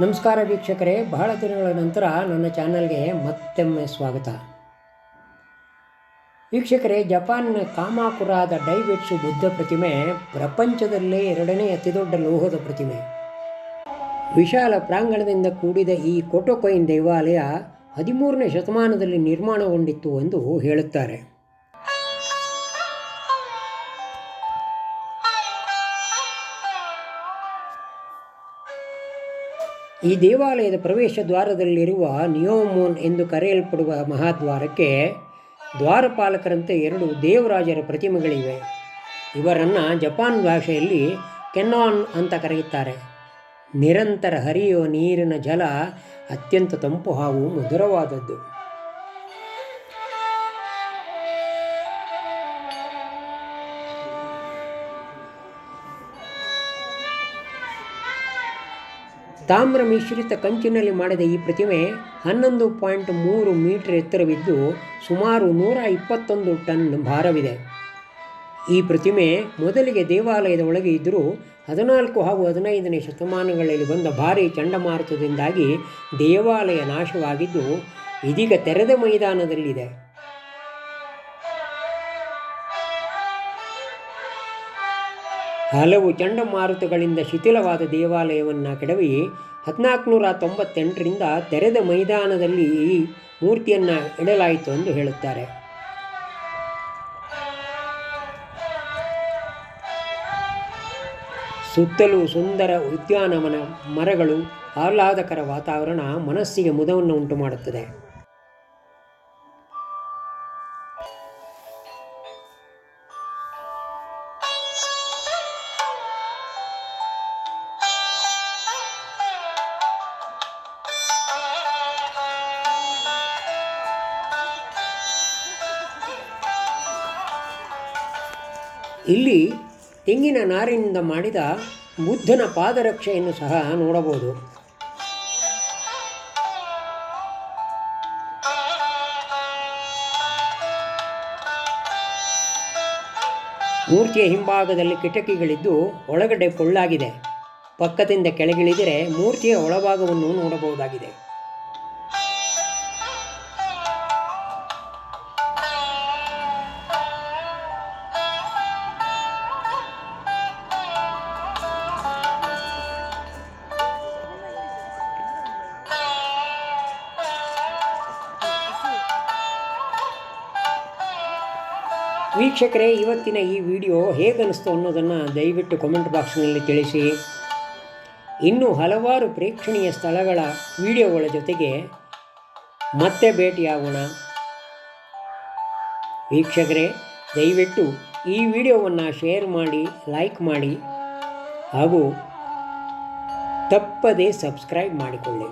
ನಮಸ್ಕಾರ ವೀಕ್ಷಕರೇ, ಬಹಳ ದಿನಗಳ ನಂತರ ನನ್ನ ಚಾನಲ್ಗೆ ಮತ್ತೊಮ್ಮೆ ಸ್ವಾಗತ. ವೀಕ್ಷಕರೇ, ಜಪಾನ್ನ ಕಾಮಾಕುರಾದ ಡೈಬೆಟ್ಸು ಬುದ್ಧ ಪ್ರತಿಮೆ ಪ್ರಪಂಚದಲ್ಲೇ 2ನೇ ಅತಿದೊಡ್ಡ ಲೋಹದ ಪ್ರತಿಮೆ. ವಿಶಾಲ ಪ್ರಾಂಗಣದಿಂದ ಕೂಡಿದ ಈ ಕೊಟೊಕೊಯಿನ್ ದೇವಾಲಯ 13ನೇ ಶತಮಾನದಲ್ಲಿ ನಿರ್ಮಾಣಗೊಂಡಿತ್ತು ಎಂದು ಹೇಳುತ್ತಾರೆ. ಈ ದೇವಾಲಯದ ಪ್ರವೇಶ ದ್ವಾರದಲ್ಲಿರುವ ನಿಯೋಮೋನ್ ಎಂದು ಕರೆಯಲ್ಪಡುವ ಮಹಾದ್ವಾರಕ್ಕೆ ದ್ವಾರಪಾಲಕರಂತೆ 2 ದೇವರಾಜರ ಪ್ರತಿಮೆಗಳಿವೆ. ಇವರನ್ನು ಜಪಾನ್ ಭಾಷೆಯಲ್ಲಿ ಕೆನ್ನಾನ್ ಅಂತ ಕರೆಯುತ್ತಾರೆ. ನಿರಂತರ ಹರಿಯುವ ನೀರಿನ ಜಲ ಅತ್ಯಂತ ತಂಪು ಹಾಗೂ ಮಧುರವಾದದ್ದು. ತಾಮ್ರ ಮಿಶ್ರಿತ ಕಂಚಿನಲ್ಲಿ ಮಾಡಿದ ಈ ಪ್ರತಿಮೆ 11.3 ಮೀಟರ್ ಎತ್ತರವಿದ್ದು ಸುಮಾರು 121 ಟನ್ ಭಾರವಿದೆ. ಈ ಪ್ರತಿಮೆ ಮೊದಲಿಗೆ ದೇವಾಲಯದ ಒಳಗೆ ಇದ್ದರೂ 14 ಹಾಗೂ 15ನೇ ಶತಮಾನಗಳಲ್ಲಿ ಬಂದ ಭಾರೀ ಚಂಡಮಾರುತದಿಂದಾಗಿ ದೇವಾಲಯ ನಾಶವಾಗಿದ್ದು ಇದೀಗ ತೆರೆದ ಮೈದಾನದಲ್ಲಿದೆ. ಹಲವು ಚಂಡಮಾರುತಗಳಿಂದ ಶಿಥಿಲವಾದ ದೇವಾಲಯವನ್ನು ಕೆಡವಿ 1498ರಿಂದ ತೆರೆದ ಮೈದಾನದಲ್ಲಿ ಈ ಮೂರ್ತಿಯನ್ನು ಇಡಲಾಯಿತು ಎಂದು ಹೇಳುತ್ತಾರೆ. ಸುತ್ತಲೂ ಸುಂದರ ಉದ್ಯಾನವನ, ಮರಗಳು, ಆಹ್ಲಾದಕರ ವಾತಾವರಣ ಮನಸ್ಸಿಗೆ ಮುದವನ್ನು ಉಂಟು ಮಾಡುತ್ತದೆ. ಇಲ್ಲಿ ತೆಂಗಿನ ನಾರಿನಿಂದ ಮಾಡಿದ ಬುದ್ಧನ ಪಾದರಕ್ಷೆಯನ್ನು ಸಹ ನೋಡಬಹುದು. ಮೂರ್ತಿಯ ಹಿಂಭಾಗದಲ್ಲಿ ಕಿಟಕಿಗಳಿದ್ದು ಒಳಗಡೆ ಪೊಳ್ಳಾಗಿದೆ. ಪಕ್ಕದಿಂದ ಕೆಳಗಿಳಿದರೆ ಮೂರ್ತಿಯ ಒಳಭಾಗವನ್ನು ನೋಡಬಹುದಾಗಿದೆ. ವೀಕ್ಷಕರೇ, ಇವತ್ತಿನ ಈ ವಿಡಿಯೋ ಹೇಗನ್ನಿಸ್ತು ಅನ್ನೋದನ್ನು ದಯವಿಟ್ಟು ಕಮೆಂಟ್ ಬಾಕ್ಸ್ನಲ್ಲಿ ತಿಳಿಸಿ. ಇನ್ನೂ ಹಲವಾರು ಪ್ರೇಕ್ಷಣೀಯ ಸ್ಥಳಗಳ ವಿಡಿಯೋಗಳ ಜೊತೆಗೆ ಮತ್ತೆ ಭೇಟಿಯಾಗೋಣ. ವೀಕ್ಷಕರೇ, ದಯವಿಟ್ಟು ಈ ವಿಡಿಯೋವನ್ನು ಶೇರ್ ಮಾಡಿ, ಲೈಕ್ ಮಾಡಿ ಹಾಗೂ ತಪ್ಪದೇ ಸಬ್ಸ್ಕ್ರೈಬ್ ಮಾಡಿಕೊಳ್ಳಿ.